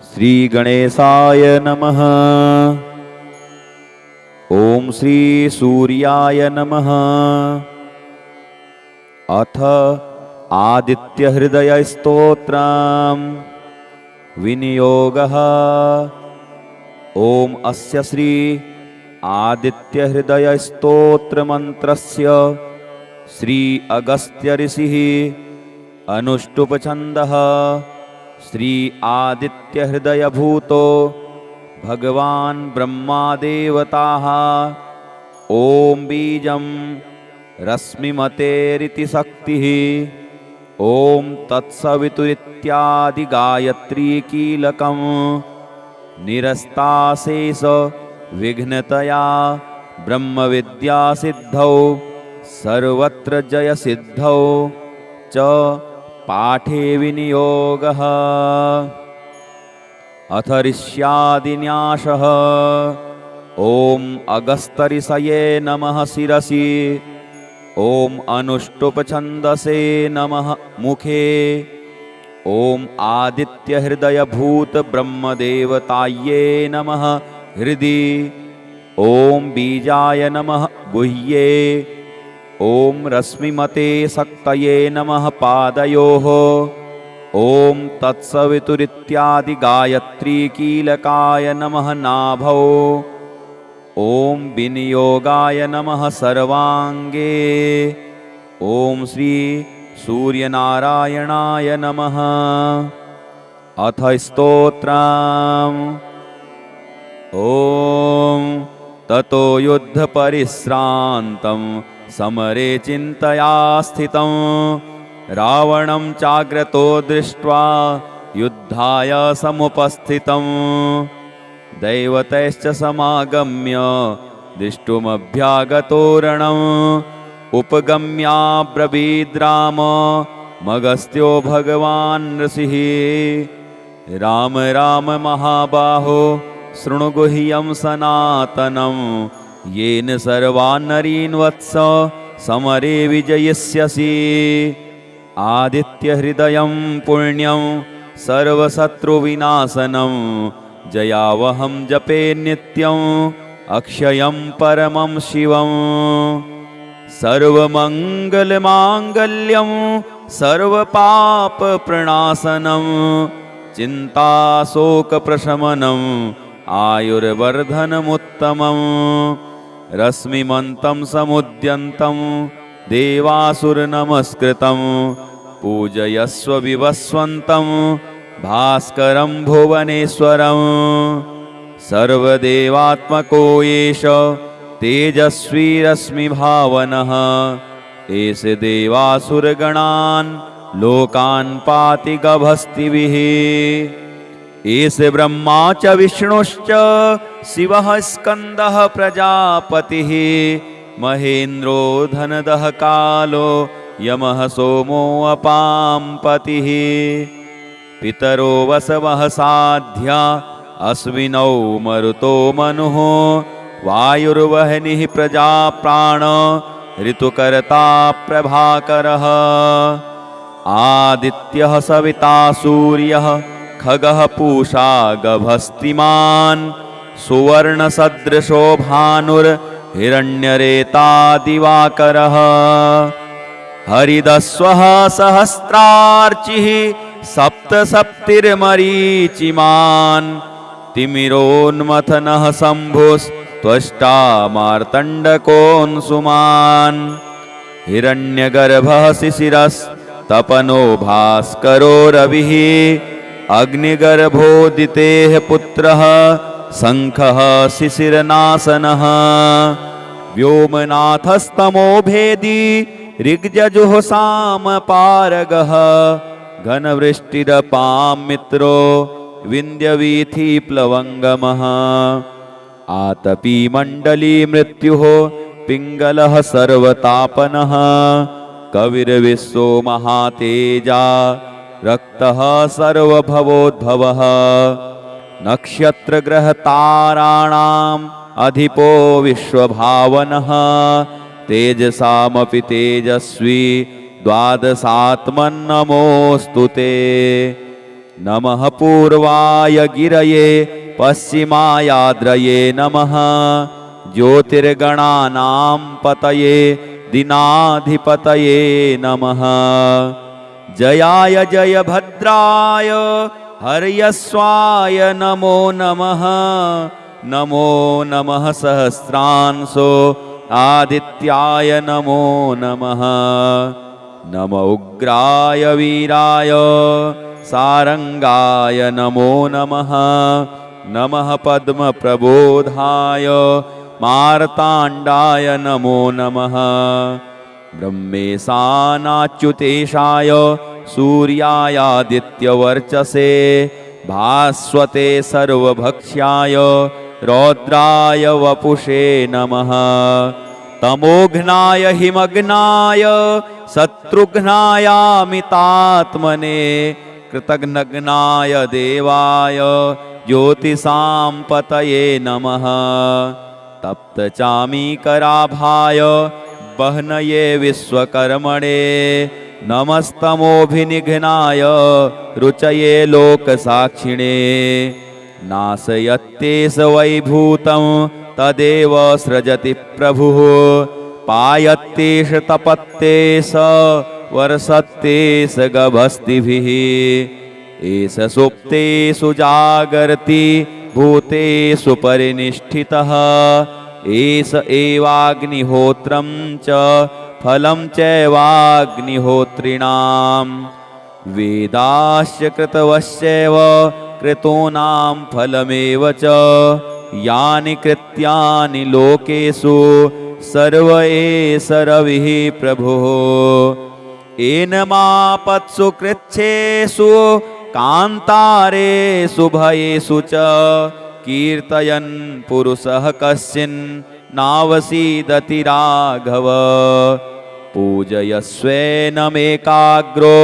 श्री गणेशाय नमः। ओम श्री सूर्याय नमः। अथ आदित्य हृदय स्तोत्रम् विनियोगः। ओम अस्य श्री आदित्य हृदय स्तोत्र मंत्रस्य श्री अगस्त्य ऋषिः अनुष्टुप छन्दः श्री आदित्य हृदय भूतो भगवान् ब्रह्मा देवताः। ओम बीजं रश्मिमतेरिति शक्तिः। ओम तत्सवितुरित्यादि गायत्री कीलकम् निरस्ताशेष विघ्नतया ब्रह्म विद्या सिद्धौ सर्वत्र जय सिद्धौ च पाठे विनियोगः। अथ ऋष्यादिन्यासः। ओम अगस्त्यऋषये नमः शिरसि। ओम अनुष्टुप छन्दसे नमः मुखे। ओम आदित्य हृदय भूत ब्रह्मदेवताये नमः हृदि। ओम बीजाय नमः गुह्ये। ओम रश्मिमते शक्तये नमः पादयोः। ओम तत्सवितुरित्यादि गायत्री कीलकाय नमः नाभौ। ओम विनियोगाय नमः सर्वांगे। ओम श्री सूर्यनारायणाय नमः। अथ स्तोत्रम्। ओम ततो युद्ध परिश्रान्तं समरे चिन्तया स्थितं रावणं चाग्रतो दृष्ट्वा युद्धाय समुपस्थितं दैवतैश्च समागम्य दृष्टुमभ्यागतो रणम् उपगम्याब्रवीद्राम मगस्त्यो भगवान् ऋषिः। राम राम महाबाहो शृणु गुह्यं सनातनं येन सर्वान् नरीन् वत्स समरे विजयिष्यसि। आदित्य हृदयं पुण्यं सर्वशत्रुविनाशनं जयावहं जपे नित्यं अक्षयं परमं शिवं। सर्वमङ्गलमाङ्गल्यं सर्वपापप्रणाशनं चिन्ताशोकप्रशमनं आयुर्वर्धनमुत्तमं। रश्मिमन्तं समुद्यन्तं देवासुरनमस्कृतं पूजयस्व विवस्वन्तं भास्करं भुवनेश्वरं। सर्वदेवात्मको एष तेजस्वी रश्मिभावनः एष देवासुरगणान् लोकान् पाति गभस्तिभिः। एष ब्रह्मा च विष्णुश्च शिवः स्कन्दः प्रजापतिः महेन्द्रो धनदः कालो यमः सोमो अपां पतिः। पितरो वसवः साध्या अश्विनौ मरुतो मनुः वायुर्वह्निः प्रजाप्राण ऋतुकर्ता प्रभाकरः। आदित्यः सविता सूर्यः खगः पूषा गभस्तिमान् सुवर्णसदृशो भानुर्हिरण्यरेता दिवाकरः। हरिदस्वः सहस्रार्चिः सप्तसप्तिर्मरीचिमान् तिमिरोन्मथनः शम्भुस्त्वष्टा मार्तण्डकोऽंशुमान्। हिरण्यगर्भः शिशिरस्तपनो भास्करो रविः अग्निगर्भोदितेः पुत्रः शङ्खः शिशिरनाशनः। व्योमनाथस्तमो भेदी ऋग्यजुः सामपारगः घनवृष्टिरपां मित्रो विन्ध्यवीथिप्लवङ्गमः। आतपी मण्डली मृत्युः पिङ्गलः सर्वतापनः कविर्विश्वो महातेजा रक्तः सर्वभवोद्भवः। नक्षत्रग्रहताराणाम् अधिपो विश्वभावनः तेजसामपि तेजस्वी द्वादशात्मन्नमोऽस्तु ते। नमः पूर्वाय गिरये पश्चिमायाद्रये नमः ज्योतिर्गणानां पतये दीनाधिपतये नमः जयाय जयभद्राय हर्यस्वाय नमो नमः नमो नमः सहस्रांशो आदित्याय नमो नमः नम उग्राय वीराय सारंगाय नमो नमः नमः पद्मप्रबोधाय मार्ताण्डाय नमो नमः ब्रह्मेशानाच्युतेशाय सूर्यायादित्यवर्चसे भास्वते सर्वभक्ष्याय रौद्राय वपुषे नमः तमोघ्नाय हिमग्नाय शत्रुघ्नायामितात्मने कृतघ्नघ्नाय देवाय ज्योतिषां पतये नमः तप्तचामीकराभाय बह्नये विश्वकर्मणे नमस्तमोभिनिघ्नाय रुचये लोकसाक्षिणे नाशयत्येष वैभूतं तदेव सृजति प्रभुः पायत्येष तपत्येष वर्षत्येष गभस्तिभिः एष सुप्तेषु जागर्ति भूतेषु परिनिष्ठितः एष एवाग्निहोत्रं च फलं चैवाग्निहोत्रिणां वेदाश्च कृतवश्चैव कृतूनां फलमेव च यानि कृत्यानि लोकेषु सर्व एष रविः प्रभुः एनमापत्सु कृच्छ्रेषु कान्तारेषु भयेषु च कीर्तयन् पुरुषः कश्चिन् नावसीदति राघव पूजयस्वेनमेकाग्रो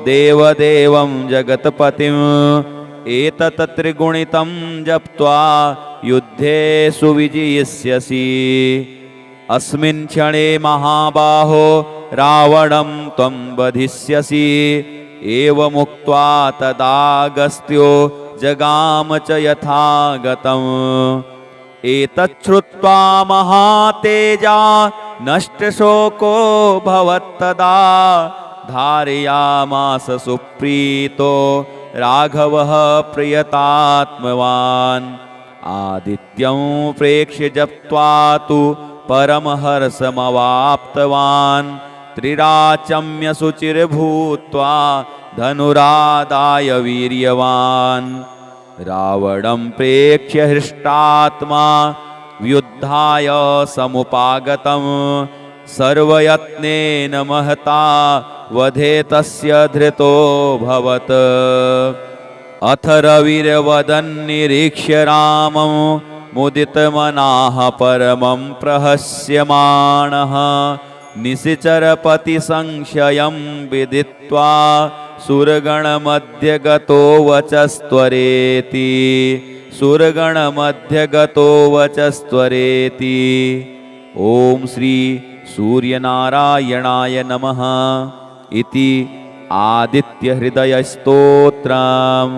देवदेवं जगत्पतिम् एतत् त्रिगुणितं जप्त्वा युद्धेषु विजयिष्यसि अस्मिन् क्षणे महाबाहो रावणं त्वं वधिष्यसि एवमुक्त्वा तदागस्त्यो जगाम च यथागतम् एतच्छ्रुत्वा महातेजा नष्टशोको भवत्तदा धारयामास सुप्रीतो राघवः प्रियतात्मवान् आदित्यं प्रेक्ष्य जप्त्वा तु परमहर्षमवाप्तवान् त्रिराचम्य शुचिर्भूत्वा धनुरादाय वीर्यवान् रावणं प्रेक्ष्य हृष्टात्मा युद्धाय समुपागतं सर्वयत्नेन महता वधे तस्य धृतोऽभवत् अथ रविर्वदन्निरीक्ष्य रामं मुदितमनाः परमं प्रहस्यमाणः निशिचरपतिसंशयं विदित्वा सुरगणमध्यगतो वचस्त्वरेति सुरगणमध्यगतो वचस्त्वरेति ॐ श्री सूर्यनारायणाय नमः इति आदित्यहृदयस्तोत्रं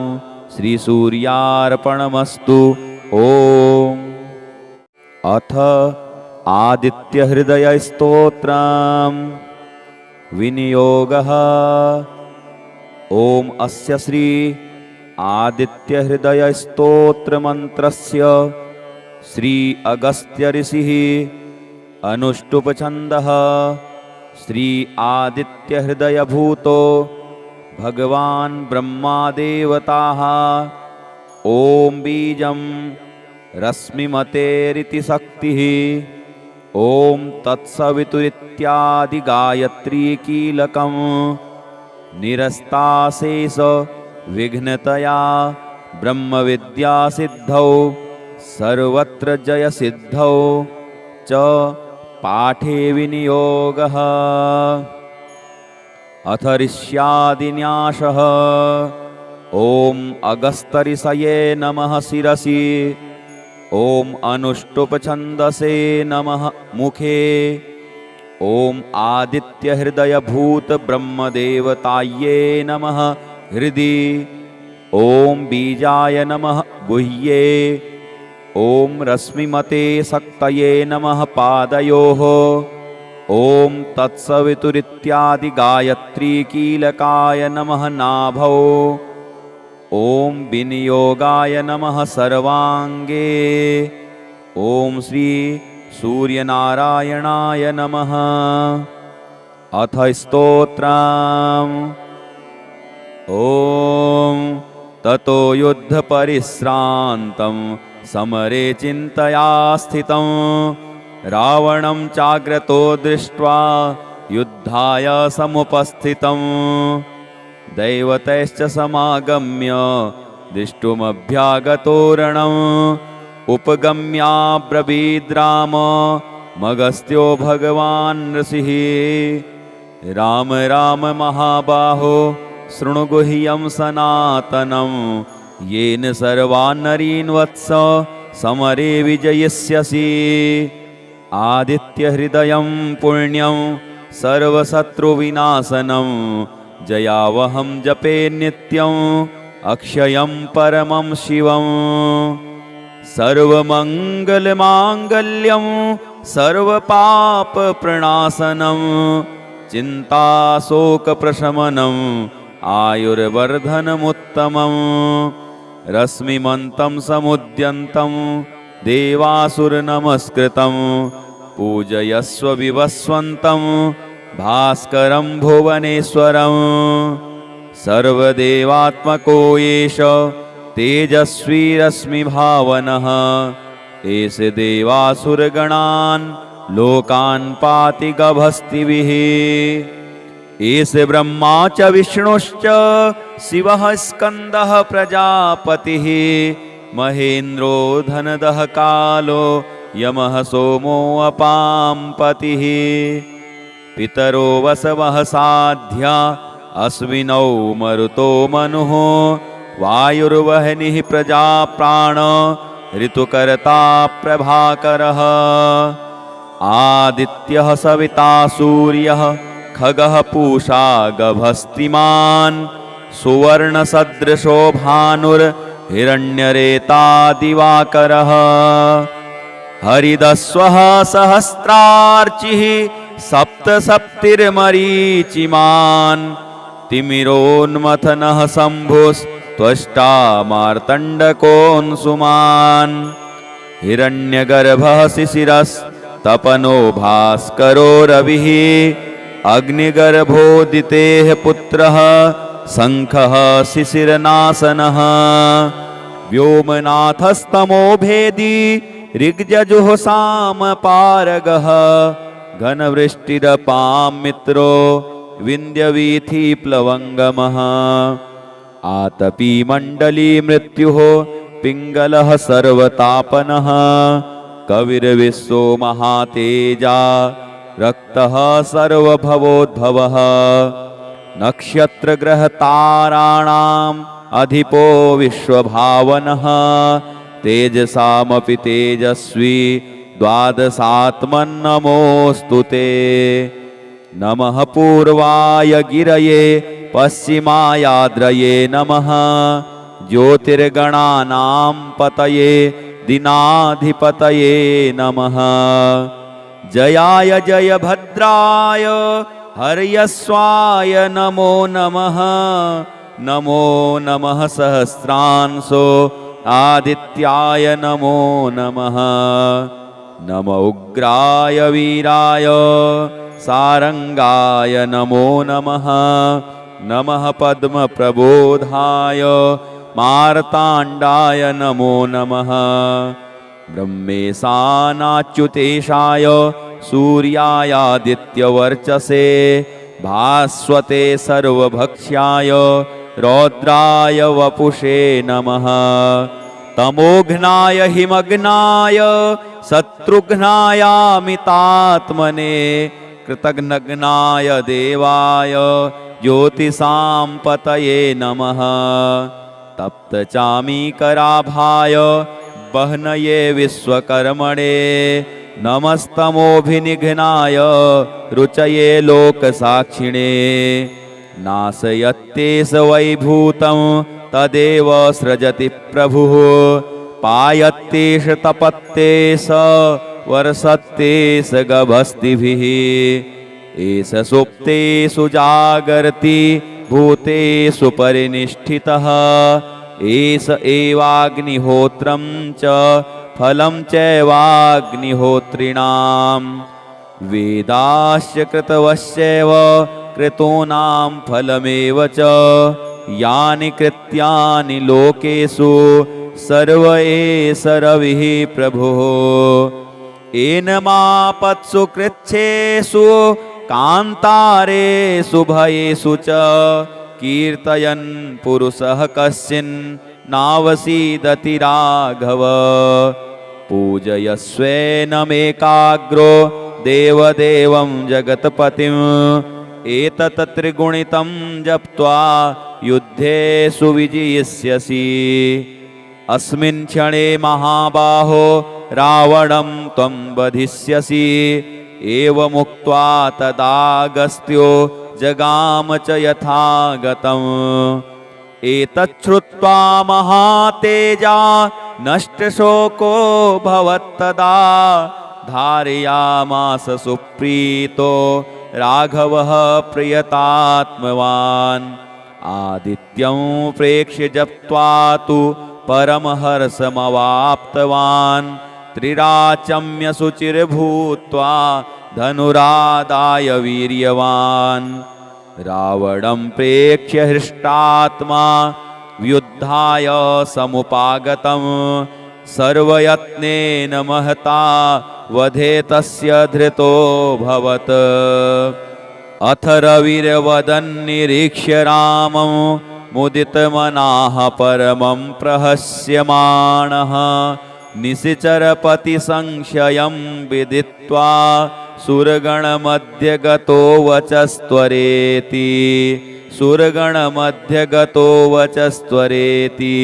श्रीसूर्यार्पणमस्तु ॐ अथ आदित्यहृदयस्तोत्रं विनियोगः ॐ अस्य श्री आदित्यहृदयस्तोत्रमन्त्रस्य श्री अगस्त्यऋषिः अनुष्टुप्छन्दः श्री आदित्यहृदयभूतो भगवान् ब्रह्मादेवताः ॐ बीजं रश्मिमतेरिति शक्तिः ॐ तत्सवितुरित्यादिगायत्रीकीलकं निरस्ताशेष विघ्नतया ब्रह्मविद्यासिद्धौ सर्वत्र जयसिद्धौ च पाठे विनियोगः अथ ऋष्यादिन्यासः ॐ अगस्त्यऋषये नमः शिरसि ॐ अनुष्टुप्छन्दसे नमः मुखे ॐ आदित्यहृदयभूतब्रह्मदेवतायै नमः हृदि ॐ बीजाय नमः गुह्ये। ॐ रश्मिमते शक्तये नमः पादयोः। ॐ तत्सवितुरित्यादि गायत्री कीलकाय नमः नाभौ। ॐ विनियोगाय नमः सर्वाङ्गे। ॐ श्री सूर्यनारायणाय नमः। अथ स्तोत्रम्। ॐ ततो युद्धपरिश्रान्तं समरे चिन्तया स्थितं रावणं चाग्रतो दृष्ट्वा युद्धाय समुपस्थितं दैवतैश्च समागम्य दृष्टुमभ्यागतो रणम् उपगम्याब्रवीद्राम मगस्त्यो भगवान् ऋषिः। राम राम महाबाहो शृणु गुह्यं सनातनं येन सर्वान् नरीन् वत्स समरे विजयिष्यसि। आदित्यहृदयं पुण्यं सर्वशत्रुविनाशनं जयावहं जपे नित्यं अक्षयं परमं शिवं। सर्वमङ्गलमाङ्गल्यं सर्वपापप्रणाशनं चिन्ताशोकप्रशमनम् आयुर्वर्धनमुत्तमं। रश्मिमन्तं समुद्यन्तं देवासुरनमस्कृतं पूजयस्व विवस्वन्तं भास्करं भुवनेश्वरं। सर्वदेवात्मको एष तेजस्वी रश्मिभावनः एष देवासुरगणान् लोकान् पाति गभस्तिभिः। एष ब्रह्मा च विष्णुश्च शिवः स्कन्दः प्रजापतिः महेन्द्रो धनदः कालो यमः सोमो अपाम्पतिः। पितरो वसवः साध्या अश्विनौ मरुतो मनुः वायुर्वह्निः प्रजाप्राण ऋतुकर्ता प्रभाकरः। आदित्यः सविता सूर्यः खगः पूषा गभस्तिमान् सुवर्णसदृशो भानुर्हिरण्यरेता दिवाकरः। हरिदस्वः सहस्रार्चिः सप्तसप्तिर्मरीचिमान् तिमिरोन्मथनः शम्भुस्त्वष्टा मार्तण्डकोऽंशुमान्। हिरण्यगर्भः शिशिरस्तपनो भास्करो रविः अग्निगर्भोदितेः पुत्रः शङ्खः शिशिरनाशनः। व्योमनाथस्तमो भेदी ऋग्यजुःसामपारगः घनवृष्टिरपां मित्रो विन्ध्यवीथिप्लवङ्गमः। आतपी मण्डली मृत्युः पिङ्गलः सर्वतापनः कविर्विश्वो महातेजा रक्तः सर्वभवोद्भवः। नक्षत्रग्रहताराणाम् अधिपो विश्वभावनः तेजसामपि तेजस्वी द्वादशात्मन्नमोऽस्तु ते। नमः पूर्वाय गिरये पश्चिमायाद्रये नमः ज्योतिर्गणानां पतये दिनाधिपतये नमः। जयाय जयभद्राय हर्यस्वाय नमो नमः। नमो नमः सहस्रांशो आदित्याय नमो नमः। नम उग्राय वीराय सारंगाय नमो नमः। नमः पद्मप्रबोधाय मार्ताण्डाय नमो नमः। ब्रह्मेशानाच्युतेशाय सूर्यायादित्यवर्चसे भास्वते सर्वभक्ष्याय रौद्राय वपुषे नमः। तमोघ्नाय हिमग्नाय शत्रुघ्नायामितात्मने कृतघ्नघ्नाय देवाय ज्योतिषां पतये नमः। तप्तचामीकराभाय बह्नये विश्वकर्मणे नमस्तमोभिनिघ्नाय रुचये लोकसाक्षिणे। नाशयत्येष वैभूतं तदेव सृजति प्रभुः पायत्तेष तपत्ते स वर्षत्ते स गभस्तिभिः एष सुप्तेषु जागर्ति भूतेषु परिनिष्ठितः एष एवाग्निहोत्रं च फलं चैवाग्निहोत्रिणाम् वेदाश्च कृतवश्चैव कृतूनां फलमेव च यानि कृत्यानि लोकेषु सर्व एष रविः प्रभुः एनमापत्सु कृच्छ्रेषु कान्तारेषु भयेषु च कीर्तयन् पुरुषः कश्चिन् नावसीदति राघव पूजयस्वेनमेकाग्रो देवदेवं जगत्पतिम् एतत् त्रिगुणितं जप्त्वा युद्धेषु विजयिष्यसि अस्मिन् क्षणे महाबाहो रावणं त्वं वधिष्यसि एवमुक्त्वा तदागस्त्यो जगाम च यथागतम् एतच्छ्रुत्वा महातेजा नष्टशोको भवत्तदा धारयामास सुप्रीतो राघवः प्रियतात्मवान् आदित्यं प्रेक्ष्य जप्त्वा तु परमहर्षमवाप्तवान् त्रिराचम्य शुचिर्भूत्वा धनुरादाय वीर्यवान् रावणं प्रेक्ष्य हृष्टात्मा युद्धाय समुपागतम् सर्वयत्नेन महता वधे तस्य धृतोऽभवत् अथ रविर्वदन्निरीक्ष्य रामं मुदितमनाः परमं प्रहस्यमाणः निशिचरपतिसंशयं विदित्वा सुरगणमध्यगतो वचस्त्वरेति सुरगणमध्यगतो वचस्त्वरेति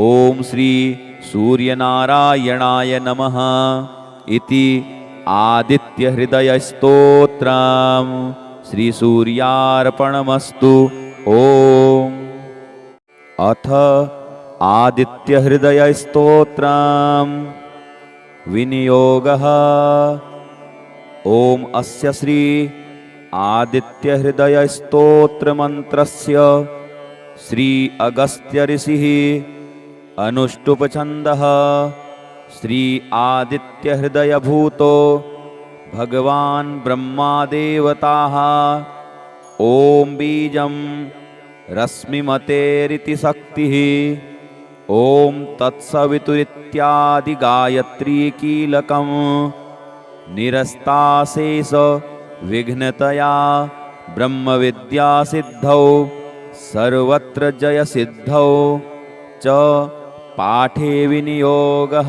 ॐ श्री सूर्यनारायणाय नमः इति आदित्यहृदयस्तोत्रम् श्रीसूर्यार्पणमस्तु ॐ अथ आदित्यहृदयस्तोत्रम् विनियोगः ॐ अस्य श्री आदित्यहृदयस्तोत्रमन्त्रस्य श्री अगस्त्यऋषिः अनुष्टुप्छन्दः श्री आदित्यहृदयभूतो भगवान् ब्रह्मादेवताः ॐ बीजं रश्मिमतेरिति शक्तिः ॐ तत्सवितुरित्यादिगायत्रीकीलकं निरस्ताशेष विघ्नतया ब्रह्मविद्यासिद्धौ सर्वत्र जयसिद्धौ च पाठे विनियोगः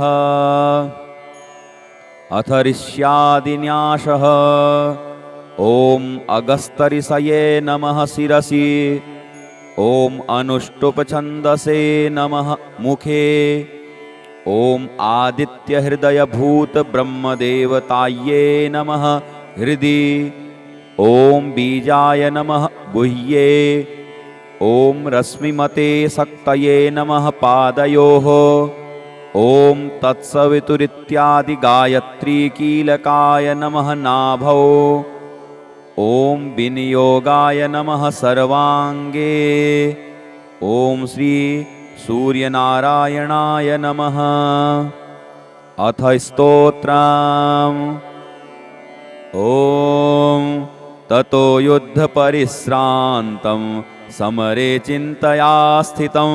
अथ ऋष्यादिन्यासः ॐ अगस्त्यऋषये नमः शिरसि ॐ अनुष्टुप्छन्दसे नमः मुखे ॐ आदित्यहृदयभूतब्रह्मदेवतायै नमः हृदि ॐ बीजाय नमः गुह्ये ॐ रश्मिमते शक्तये नमः पादयोः ॐ तत्सवितुरित्यादिगायत्रीकीलकाय नमः नाभौ ॐ विनियोगाय नमः सर्वाङ्गे ॐ श्री सूर्यनारायणाय नमः अथ स्तोत्रम् ॐ ततो युद्धपरिश्रान्तं समरे चिन्तया स्थितं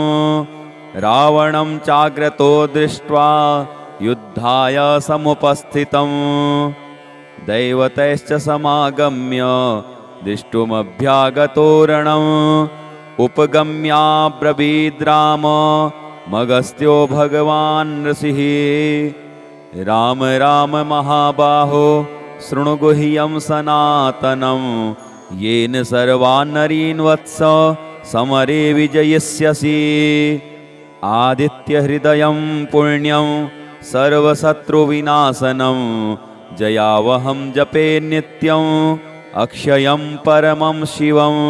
रावणं चाग्रतो दृष्ट्वा युद्धाय समुपस्थितं दैवतैश्च समागम्य दृष्टुमभ्यागतो रणम् उपगम्याब्रवीद्राम मगस्त्यो भगवान् ऋषिः राम राम महाबाहो शृणुगुह्यं सनातनं येन सर्वान् नरीन् वत्स समरे विजयिष्यसि आदित्यहृदयं पुण्यं सर्वशत्रुविनाशनं जयावहं जपे नित्यं अक्षयं परमं शिवम्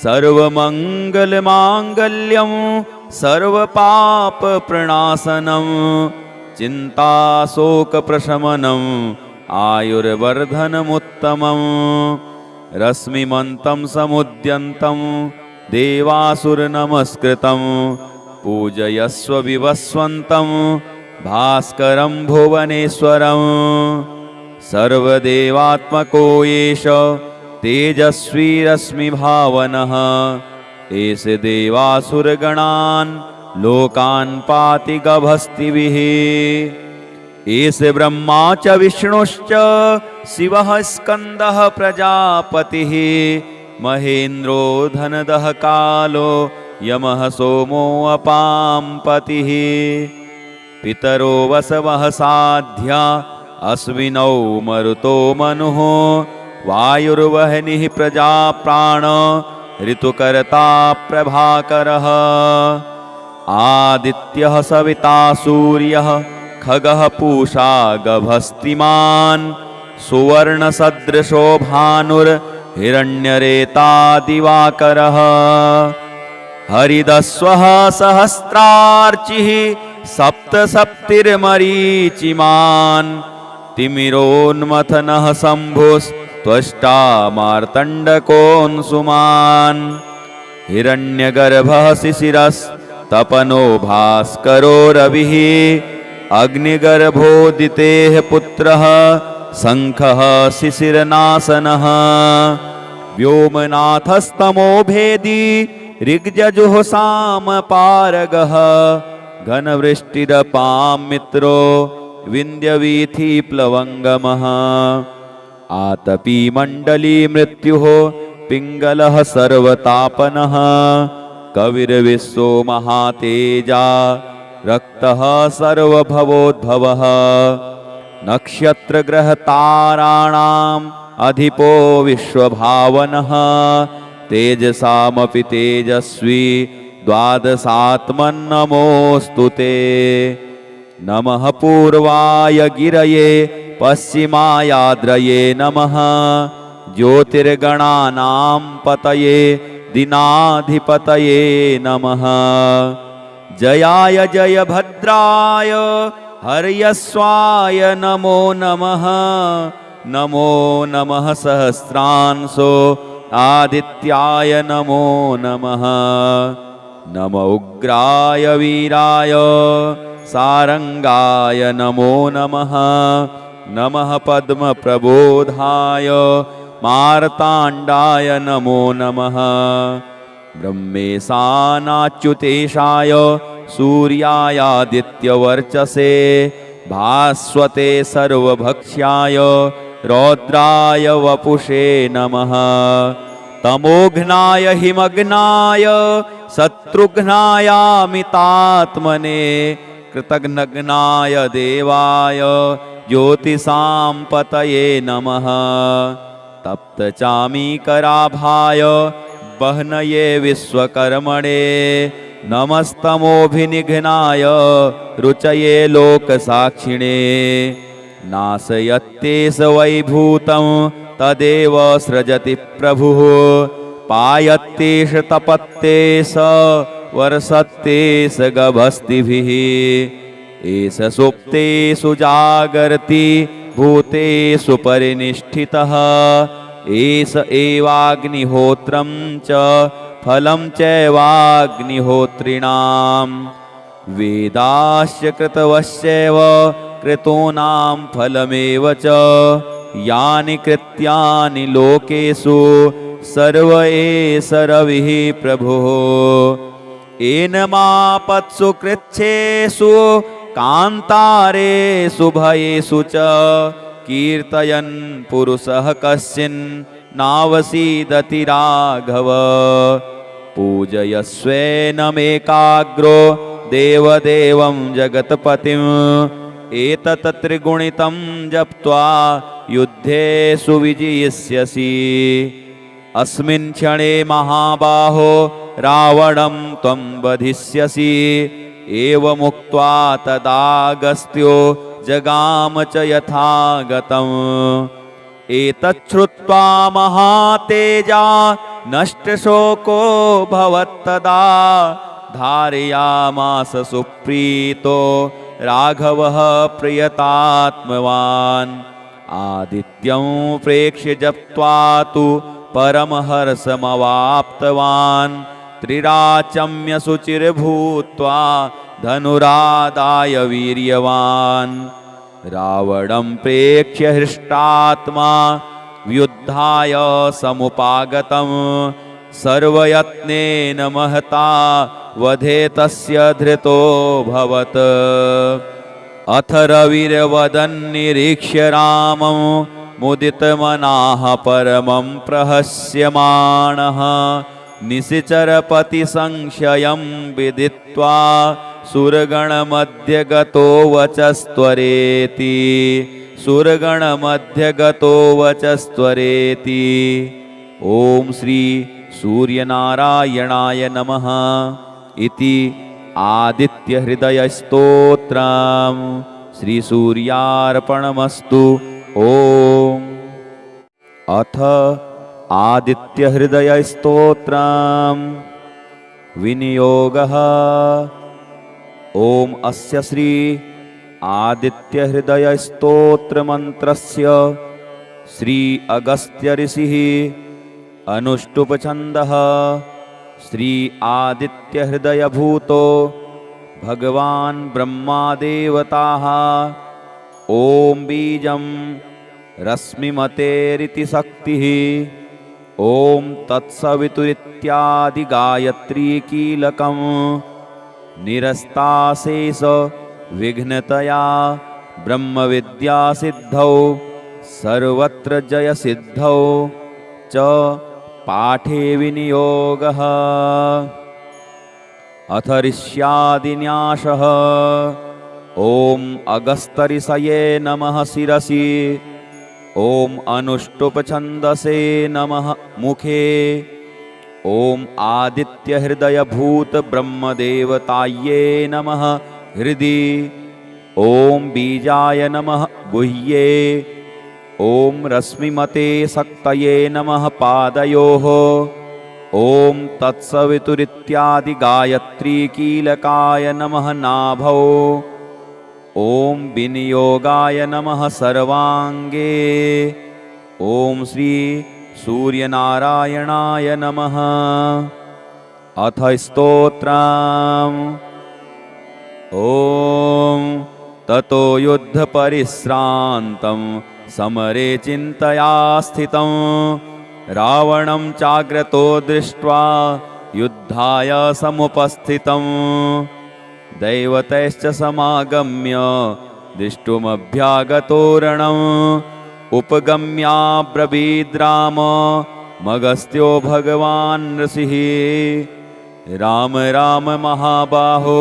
सर्वमङ्गलमाङ्गल्यं सर्वपापप्रणाशनं चिन्ताशोकप्रशमनम् आयुर्वर्धनमुत्तमं रश्मिमन्तं समुद्यन्तं देवासुरनमस्कृतं पूजयस्व विवस्वन्तं भास्करं भुवनेश्वरं सर्वदेवात्मको एष तेजस्वी रश्मिभावनः एष देवासुरगणान् लोकान् पाति गभस्तिभिः एष ब्रह्मा च विष्णुश्च शिवः स्कन्दः प्रजापतिः महेन्द्रो धनदः कालो यमः सोमो अपां पतिः पितरो वसवः साध्या अश्विनौ मरुतो मनुः वायुर्वह्निः प्रजाप्राण ऋतुकर्ता प्रभाकरः आदित्यः सविता सूर्यः खगः पूषा गभस्तिमान् सुवर्णसदृशो भानुर्हिरण्यरेता दिवाकरः हरिदस्वः सहस्रार्चिः सप्तसप्तिर्मरीचिमान् तिमिरोन्मथनः शम्भुस्त्वष्टा मार्तण्डकोऽंशुमान् हिरण्यगर्भः शिशिरस्तपनो भास्करो रविः अग्निगर्भोदितेः पुत्रः शङ्खः शिशिरनाशनः व्योमनाथस्तमो भेदी ऋग्यजुःसामपारगः घनवृष्टिरपां मित्रो विन्ध्यवीथिप्लवङ्गमः आतपी मण्डली मृत्युः पिङ्गलः सर्वतापनः कविर्विश्वो महातेजा रक्तः सर्वभवोद्भवः नक्षत्रग्रहताराणाम् अधिपो विश्वभावनः तेजसामपि तेजस्वी द्वादशात्मन्नमोऽस्तु ते नमः पूर्वाय गिरये पश्चिमायाद्रये नमः ज्योतिर्गणानां पतये दिनाधिपतये नमः जयाय जयभद्राय हर्यस्वाय नमो नमः नमो नमः सहस्रांशो आदित्याय नमो नमः नम उग्राय वीराय सारंगाय नमो नमः नमः पद्मप्रबोधाय मार्ताण्डाय नमो नमः ब्रह्मेशानाच्युतेशाय सूर्यायादित्यवर्चसे भास्वते सर्वभक्ष्याय रौद्राय वपुषे नमः तमोघ्नाय हिमग्नाय शत्रुघ्नायामितात्मने कृतघ्नघ्नाय देवाय ज्योतिषां पतये नमः तप्तचामीकराभाय बह्नये विश्वकर्मणे नमस्तमोभिनिघ्नाय रुचये लोकसाक्षिणे नाशयत्येष वैभूतं तदेव सृजति प्रभुः पायत्येष तपत्येष वर्षत्येष गभस्तिभिः एष सुप्तेषु जागर्ति भूतेषु परिनिष्ठितः एष एवाग्निहोत्रं च फलं चैवाग्निहोत्रिणां वेदाश्च कृतवश्चैव कृतूनां फलमेव च यानि कृत्यानि लोकेषु सर्व एष रविः प्रभुः एनमापत्सु कृच्छ्रेषु कान्तारेषु भयेषु च कीर्तयन् पुरुषः कश्चिन् नावसीदति राघव पूजयस्वेनमेकाग्रो देवदेवं जगत्पतिम् एतत् त्रिगुणितं जप्त्वा युद्धेषु विजयिष्यसि अस्मिन् क्षणे महाबाहो रावणं त्वं वधिष्यसि एवमुक्त्वा तदागस्त्यो जगाम च यथागतम् एतच्छ्रुत्वा महातेजा नष्टशोको भवत्तदा धारयामास सुप्रीतो राघवः प्रियतात्मवान् आदित्यं प्रेक्ष्य जप्त्वा तु परमहर्षमवाप्तवान् त्रिराचम्य शुचिर्भूत्वा धनुरादाय वीर्यवान् रावणं प्रेक्ष्य हृष्टात्मा व्युद्धाय समुपागतं सर्वयत्नेन महता वधे तस्य धृतोऽभवत् अथ रविर्वदन्निरीक्ष्य रामं मुदितमनाः परमं प्रहस्यमाणः निशिचरपतिसंशयं विदित्वा सुरगणमध्यगतो वचस्त्वरेति सुरगणमध्यगतो वचस्त्वरेति। ॐ श्री सूर्यनारायणाय नमः इति आदित्यहृदयस्तोत्रम् श्रीसूर्यार्पणमस्तु। ॐ अथ आदित्यहृदयस्तोत्रम् विनियोगः। ॐ अस्य श्री आदित्यहृदयस्तोत्रमन्त्रस्य श्री अगस्त्यऋषिः अनुष्टुप्छन्दः श्री आदित्यहृदयभूतो भगवान् ब्रह्मादेवताः। ॐ बीजं रश्मिमतेरिति शक्तिः। ॐ तत्सवितुरित्यादिगायत्रीकीलकं निरस्ताशेष विघ्नतया ब्रह्मविद्यासिद्धौ सर्वत्र जयसिद्धौ च पाठे विनियोगः। अथ ऋष्यादिन्यासः। ॐ अगस्त्यऋषये नमः शिरसि। ॐ अनुष्टुप्छन्दसे नमः मुखे। ॐ आदित्यहृदयभूतब्रह्मदेवतायै नमः हृदि। ॐ बीजाय नमः गुह्ये। ॐ रश्मिमते शक्तये नमः पादयोः। ॐ तत्सवितुरित्यादिगायत्रीकीलकाय नमः नाभौ। ॐ विनियोगाय नमः सर्वाङ्गे। ॐ श्री सूर्यनारायणाय नमः। अथ स्तोत्रम्। ॐ ततो युद्धपरिश्रान्तं समरे चिन्तया स्थितं रावणं चाग्रतो दृष्ट्वा युद्धाय समुपस्थितं दैवतैश्च समागम्य दृष्टुमभ्यागतो रणम् उपगम्याब्रवीद्राम मगस्त्यो भगवान् ऋषिः। राम राम महाबाहो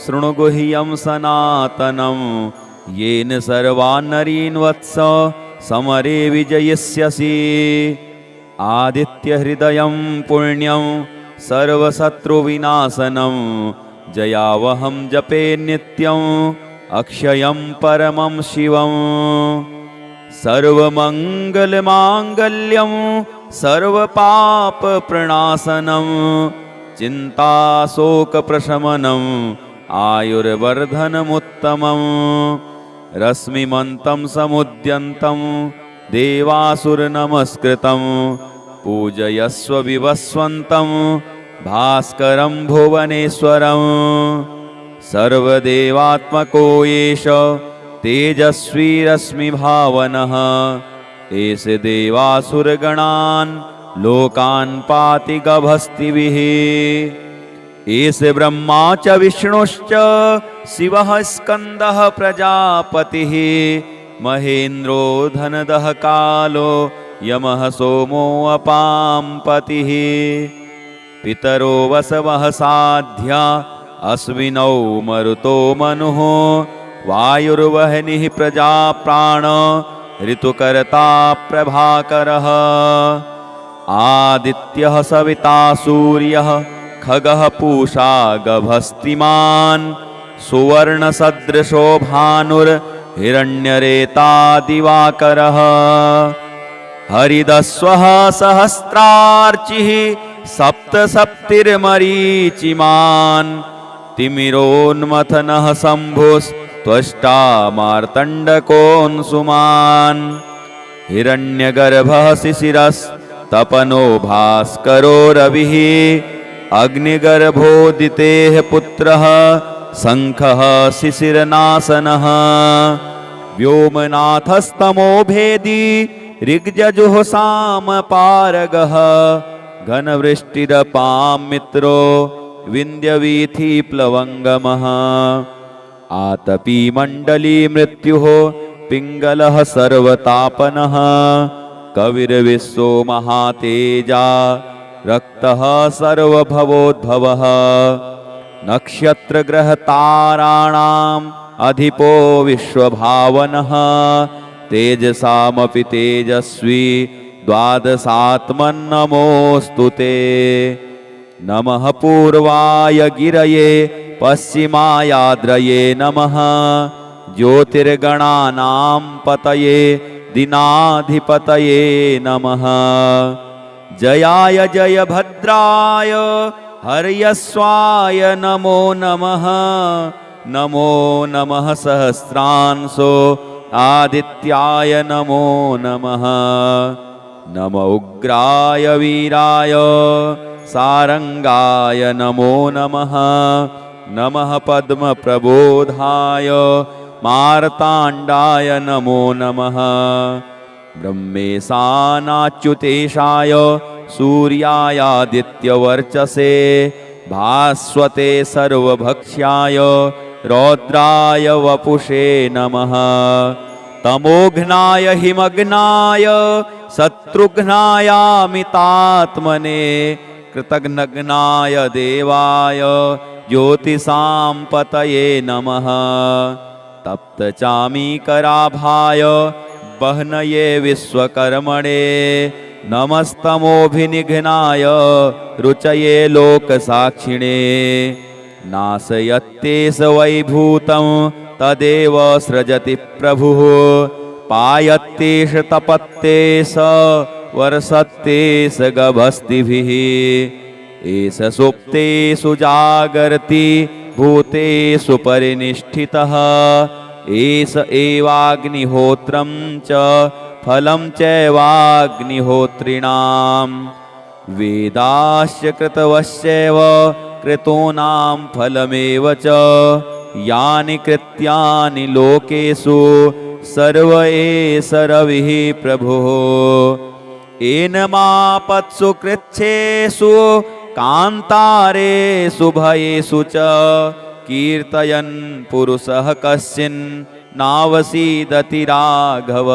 शृणु गुह्यं सनातनं येन सर्वान् नरीन् वत्स समरे विजयिष्यसि। आदित्यहृदयं पुण्यं सर्वशत्रुविनाशनं जयावहं जपे नित्यं अक्षयं परमं शिवं। सर्वमङ्गलमाङ्गल्यं सर्वपापप्रणाशनं चिन्ताशोकप्रशमनं आयुर्वर्धनमुत्तमं। रश्मिमन्तं समुद्यन्तं देवासुरनमस्कृतं पूजयस्व विवस्वन्तं भास्करं भुवनेश्वरं। सर्वदेवात्मको एष तेजस्वी रश्मिभावनः एष देवासुरगणान् लोकान् पाति गभस्तिभिः। एष ब्रह्मा च विष्णुश्च शिवः स्कन्दः प्रजापतिः महेन्द्रो धनदः कालो यमः सोमो अपाम्पतिः। पितरो वसवः साध्या अश्विनौ मरुतो मनुः वायुर्वह्निः प्रजाप्राण ऋतुकर्ता प्रभाकरः। आदित्यः सविता सूर्यः खगः पूषा गभस्तिमान् सुवर्णसदृशो भानुर्हिरण्यरेता दिवाकरः। हरिदस्वः सहस्रार्चिः सप्तसप्तिर्मरीचिमान् तिमिरोन्मथनः शम्भुस्त्वष्टा मार्तण्डकोऽंशुमान् हिरण्यगर्भः शिशिरस्तपनो भास्करो रविः अग्निगर्भोदितेः पुत्रः शङ्खः शिशिरनाशनः व्योमनाथस्तमो भेदी ऋग्जजुःसामपारगः घनवृष्टिरपां मित्रो विन्द्यवीथिप्लवङ्गमः आतपी मण्डली मृत्युः पिङ्गलः सर्वतापनः कविर्विश्वो महातेजा रक्तः सर्वभवोद्भवः नक्षत्रग्रहताराणाम् अधिपो विश्वभावनः तेजसामपि तेजस्वी द्वादशात्मन्नमोऽस्तु ते नमः पूर्वाय गिरये पश्चिमायाद्रये नमः ज्योतिर्गणानां पतये दिनाधिपतये नमः जयाय जयभद्राय हर्यस्वाय नमो नमः नमो नमः सहस्रांशो आदित्याय नमो नमः नम उग्राय वीराय सारंगाय नमो नमः नमः पद्मप्रबोधाय मार्ताण्डाय नमो नमः ब्रह्मेशानाच्युतेशाय सूर्यायादित्यवर्चसे भास्वते सर्वभक्ष्याय रौद्राय वपुषे नमः तमोघ्नाय हिमग्नाय शत्रुघ्नायामितात्मने कृतघ्नघ्नाय देवाय ज्योतिषां पतये नमः तप्तचामीकराभाय बह्नये विश्वकर्मणे नमस्तमोभिनिघ्नाय रुचये लोकसाक्षिणे नाशयत्येष वैभूतं तदेव सृजति प्रभुः पायत्येष तपत्येष वर्षत्येष गभस्तिभिः एष सुप्तेषु जागर्ति भूतेषु परिनिष्ठितः एष एवाग्निहोत्रं च फलं चैवाग्निहोत्रिणाम् वेदाश्च कृतवश्चैव कृतूनां फलमेव च यानि कृत्यानि लोकेषु सर्व एष रविः प्रभुः एनमापत्सु कृच्छ्रेषु कान्तारेषु भयेषु च कीर्तयन् पुरुषः कश्चिन् नावसीदति राघव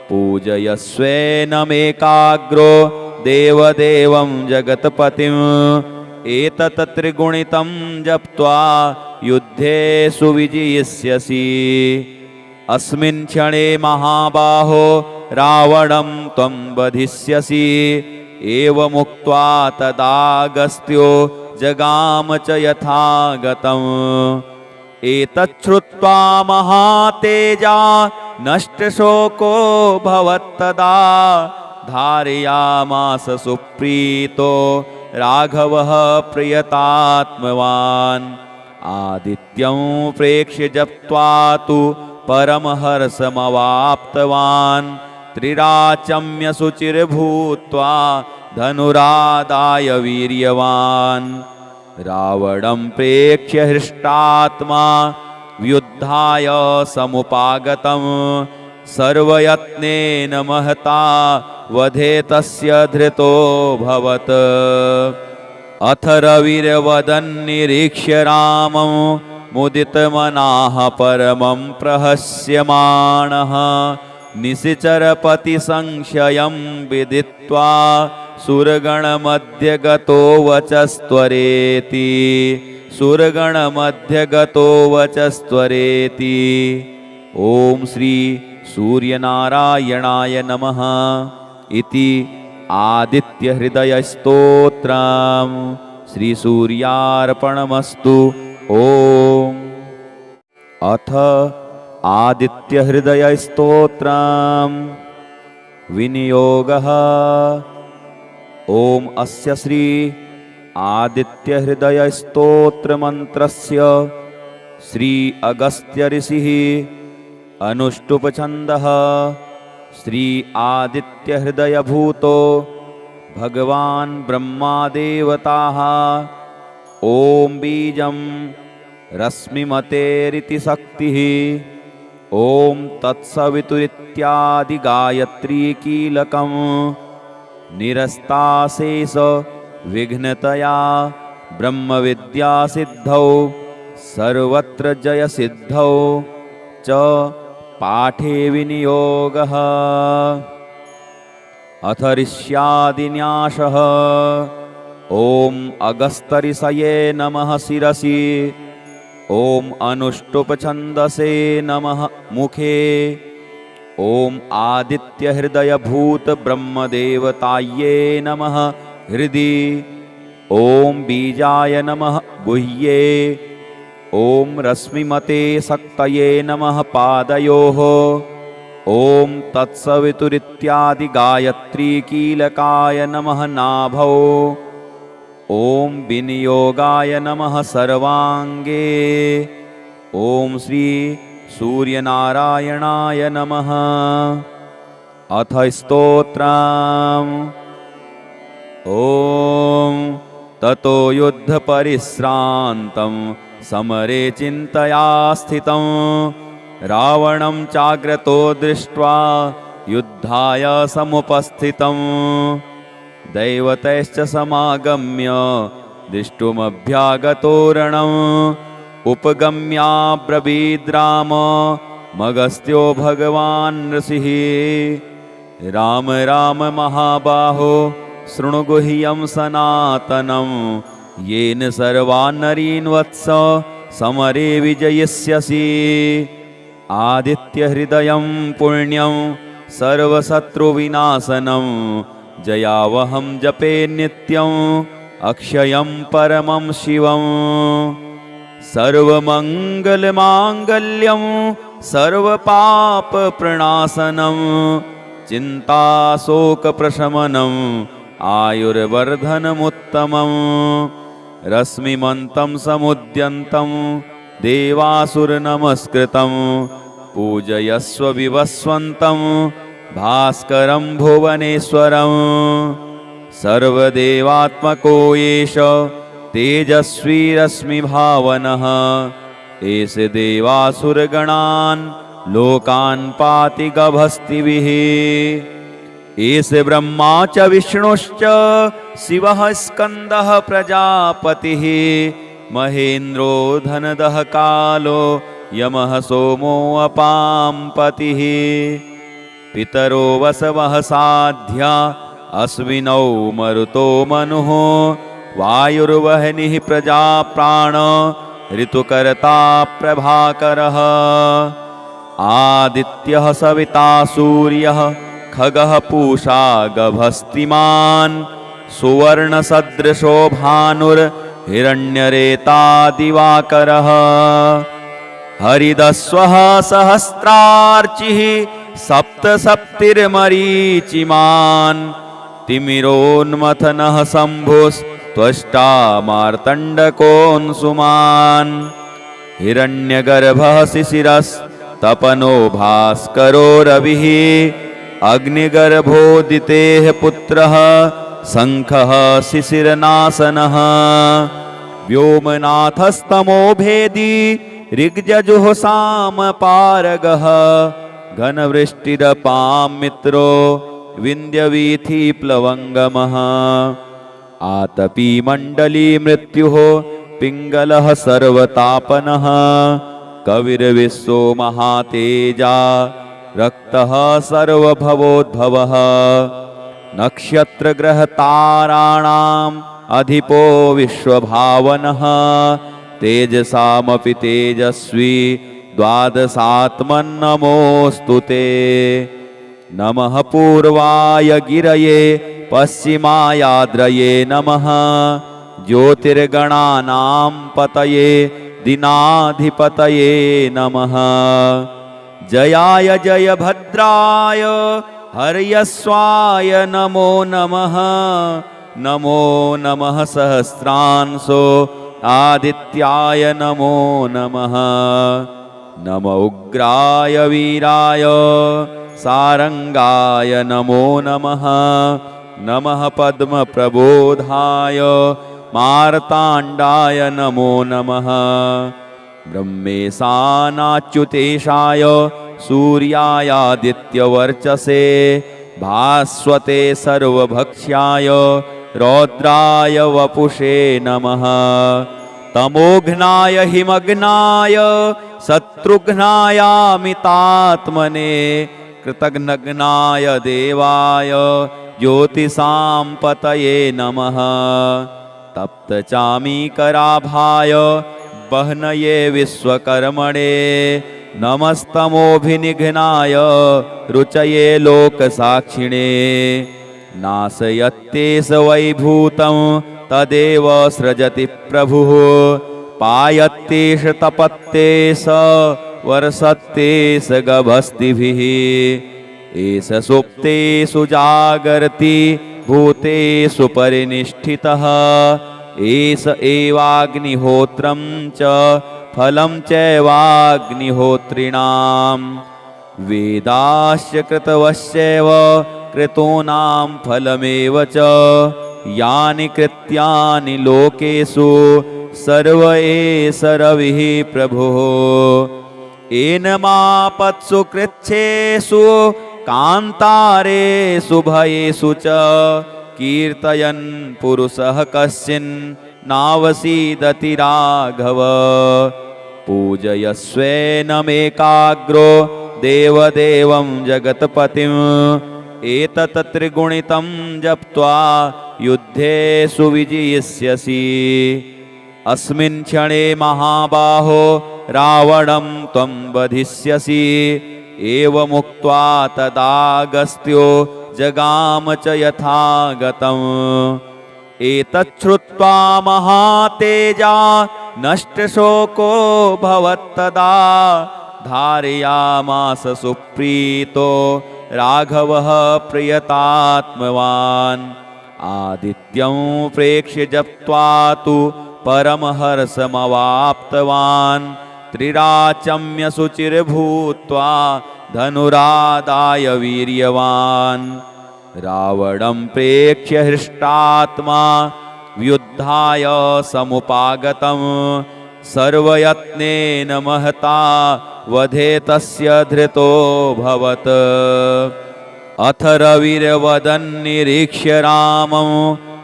पूजयस्वेनमेकाग्रो देवदेवं जगत्पतिम् एतत् त्रिगुणितं जप्त्वा युद्धेषु विजयिष्यसि अस्मिन् क्षणे महाबाहो रावणं त्वं वधिष्यसि एवमुक्त्वा तदागस्त्यो जगाम च यथागतम् एतच्छ्रुत्वा महातेजा नष्टशोको भवत्तदा धारयामास सुप्रीतो राघवः प्रियतात्मवान् आदित्यं प्रेक्ष्य जप्त्वा तु परमहर्षमवाप्तवान् त्रिराचम्य शुचिर्भूत्वा धनुरादाय वीर्यवान् रावणं प्रेक्ष्य हृष्टात्मा युद्धाय समुपागतं सर्वयत्नेन महता वधे तस्य धृतोऽभवत् अथ रविर्वदन्निरीक्ष्य रामं मुदितमनाः परमं प्रहस्यमाणः निशिचरपतिसंशयं विदित्वा सुरगणमध्यगतो वचस्त्वरेति सुरगणमध्यगतो वचस्त्वरेति ॐ श्री सूर्यनारायणाय नमः इति आदित्यहृदयस्तोत्रम् श्रीसूर्यार्पणमस्तु ॐ अथ आदित्यहृदयस्तोत्रम् विनियोगः। ॐ अस्य श्री आदित्यहृदयस्तोत्रमन्त्रस्य श्री अगस्त्यऋषिः अनुष्टुप्छन्दः श्री आदित्यहृदयभूतो भगवान् ब्रह्मादेवताः। ॐ बीजं रश्मिमतेरिति शक्तिः। ॐ तत्सवितुरित्यादिगायत्रीकीलकं निरस्ताशेष विघ्नतया ब्रह्मविद्यासिद्धौ सर्वत्र जयसिद्धौ च पाठे विनियोगः। अथर्ष्यादिन्यासः। ॐ अगस्त्यऋषये नमः शिरसि। ॐ अनुष्टुप्छन्दसे नमः मुखे। ॐ आदित्यहृदयभूतब्रह्मदेवतायै नमः हृदि। ॐ बीजाय नमः गुह्ये। ॐ रश्मिमते शक्तये नमः पादयोः। ॐ तत्सवितुरित्यादिगायत्रीकीलकाय नमः नाभौ। ॐ विनियोगाय नमः सर्वाङ्गे। ॐ श्री सूर्यनारायणाय नमः। अथ स्तोत्रम्। ॐ ततो युद्धपरिश्रान्तं समरे चिन्तया स्थितं रावणं चाग्रतो दृष्ट्वा युद्धाय समुपस्थितं दैवतैश्च समागम्य दृष्टुमभ्यागतो रणम् उपगम्याब्रवीद्राम मगस्त्यो भगवान् ऋषिः। राम राम महाबाहो शृणु गुह्यं सनातनं येन सर्वान् नरीन् वत्स समरे विजयिष्यसि। आदित्यहृदयं पुण्यं सर्वशत्रुविनाशनं जयावहं जपे नित्यं अक्षयं परमं शिवं। सर्वमङ्गलमाङ्गल्यं सर्वपापप्रणाशनं चिन्ताशोकप्रशमनं आयुर्वर्धनमुत्तमं। रश्मिमन्तं समुद्यन्तं देवासुरनमस्कृतं पूजयस्व विवस्वन्तं भास्करं भुवनेश्वरं। सर्वदेवात्मको एष तेजस्वी रश्मिभावनः एष देवासुरगणान् लोकान् पाति गभस्तिभिः। एष ब्रह्मा च विष्णुश्च शिवः स्कन्दः प्रजापतिः महेन्द्रो धनदः कालो यमः सोमो अपां पतिः। पितरो वसवः साध्या अश्विनौ मरुतो मनुः वायुर्वह्निः प्रजाप्राण ऋतुकर्ता प्रभाकरः। आदित्यः सविता सूर्यः खगः पूषा गभस्तिमान् सुवर्णसदृशो भानुर्हिरण्यरेता दिवाकरः। हरिदस्वः सहस्रार्चिः सप्तसप्तिर्मरीचिमान् तिमिरोन्मथनः शम्भुस्त्वष्टा मार्तण्डकोऽंशुमान्। हिरण्यगर्भः शिशिरस्तपनो भास्करो रविः अग्निगर्भोदितेः पुत्रः शङ्खः शिशिरनाशनः। व्योमनाथस्तमो भेदी ऋग्यजुः सामपारगः घनवृष्टिरपां मित्रो विन्ध्यवीथिप्लवङ्गमः। आतपी मण्डली मृत्युः पिङ्गलः सर्वतापनः कविर्विश्वो महातेजा रक्तः सर्वभवोद्भवः। नक्षत्रग्रहताराणाम् अधिपो विश्वभावनः तेजसामपि तेजस्वी द्वादशात्मन्नमोऽस्तु ते। नमः पूर्वाय गिरये पश्चिमायाद्रये नमः ज्योतिर्गणानां पतये दीनाधिपतये नमः। जयाय जयभद्राय हर्यस्वाय नमो नमः। नमो नमः सहस्रांशो आदित्याय नमो नमः। नम उग्राय वीराय सारंगाय नमो नमः। नमः पद्मप्रबोधाय मार्ताण्डाय नमो नमः। ब्रह्मेशानाच्युतेशाय सूर्यायादित्यवर्चसे भास्वते सर्वभक्ष्याय रौद्राय वपुषे नमः। तमोघ्नाय हिमग्नाय शत्रुघ्नायामितात्मने कृतघ्नघ्नाय देवाय ज्योतिषां पतये नमः। तप्तचामीकराभाय बह्नये विश्वकर्मणे नमस्तमोभिनिघ्नाय रुचये लोकसाक्षिणे। नाशयत्येष वैभूतं तदेव सृजति प्रभुः पायत्येष तपत्येष वर्षत्येष गभस्तिभिः। एष सुप्तेषु जागर्ति भूतेषु परिनिष्ठितः एष एवाग्निहोत्रं च फलं चैवाग्निहोत्रिणां। वेदाश्च कृतवश्चैव कृतूनां फलमेव च यानि कृत्यानि लोकेषु सर्व एष रविः प्रभुः। एनमापत्सु कृच्छ्रेषु कान्तारेषु भयेषु च कीर्तयन् पुरुषः कश्चिन् नावसीदति राघव। पूजयस्वेनमेकाग्रो देवदेवं जगत्पतिम् एतत् त्रिगुणितं जप्त्वा युद्धेषु विजयिष्यसि। अस्मिन् क्षणे महाबाहो रावणं त्वं वधिष्यसि। एवमुक्त्वा तदागस्त्यो जगाम च यथागतम्। एतच्छ्रुत्वा महातेजा नष्टशोको भवत्तदा धारयामास सुप्रीतो राघवः प्रियतात्मवान्। आदित्यं प्रेक्ष्य जप्त्वा तु परमहर्षमवाप्तवान्। त्रिराचम्य शुचिर्भूत्वा धनुरादाय वीर्यवान्। रावणं प्रेक्ष्य हृष्टात्मा युद्धाय समुपागतम्। सर्वयत्नेन महता वधे तस्य धृतोऽभवत्। अथ रविर्वदन्निरीक्ष्य रामं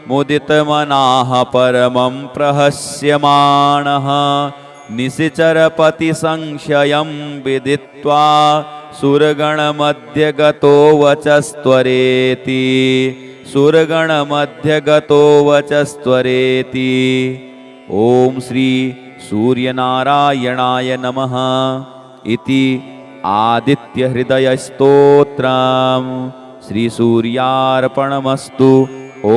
मुदितमनाः परमं प्रहस्यमाणः। निशिचरपतिसंशयं विदित्वा सुरगणमध्यगतो वचस्त्वरेति। सुरगणमध्यगतो वचस्त्वरेति। ॐ श्री सूर्यनारायणाय नमः इति आदित्यहृदयस्तोत्रम् श्रीसूर्यार्पणमस्तु। ॐ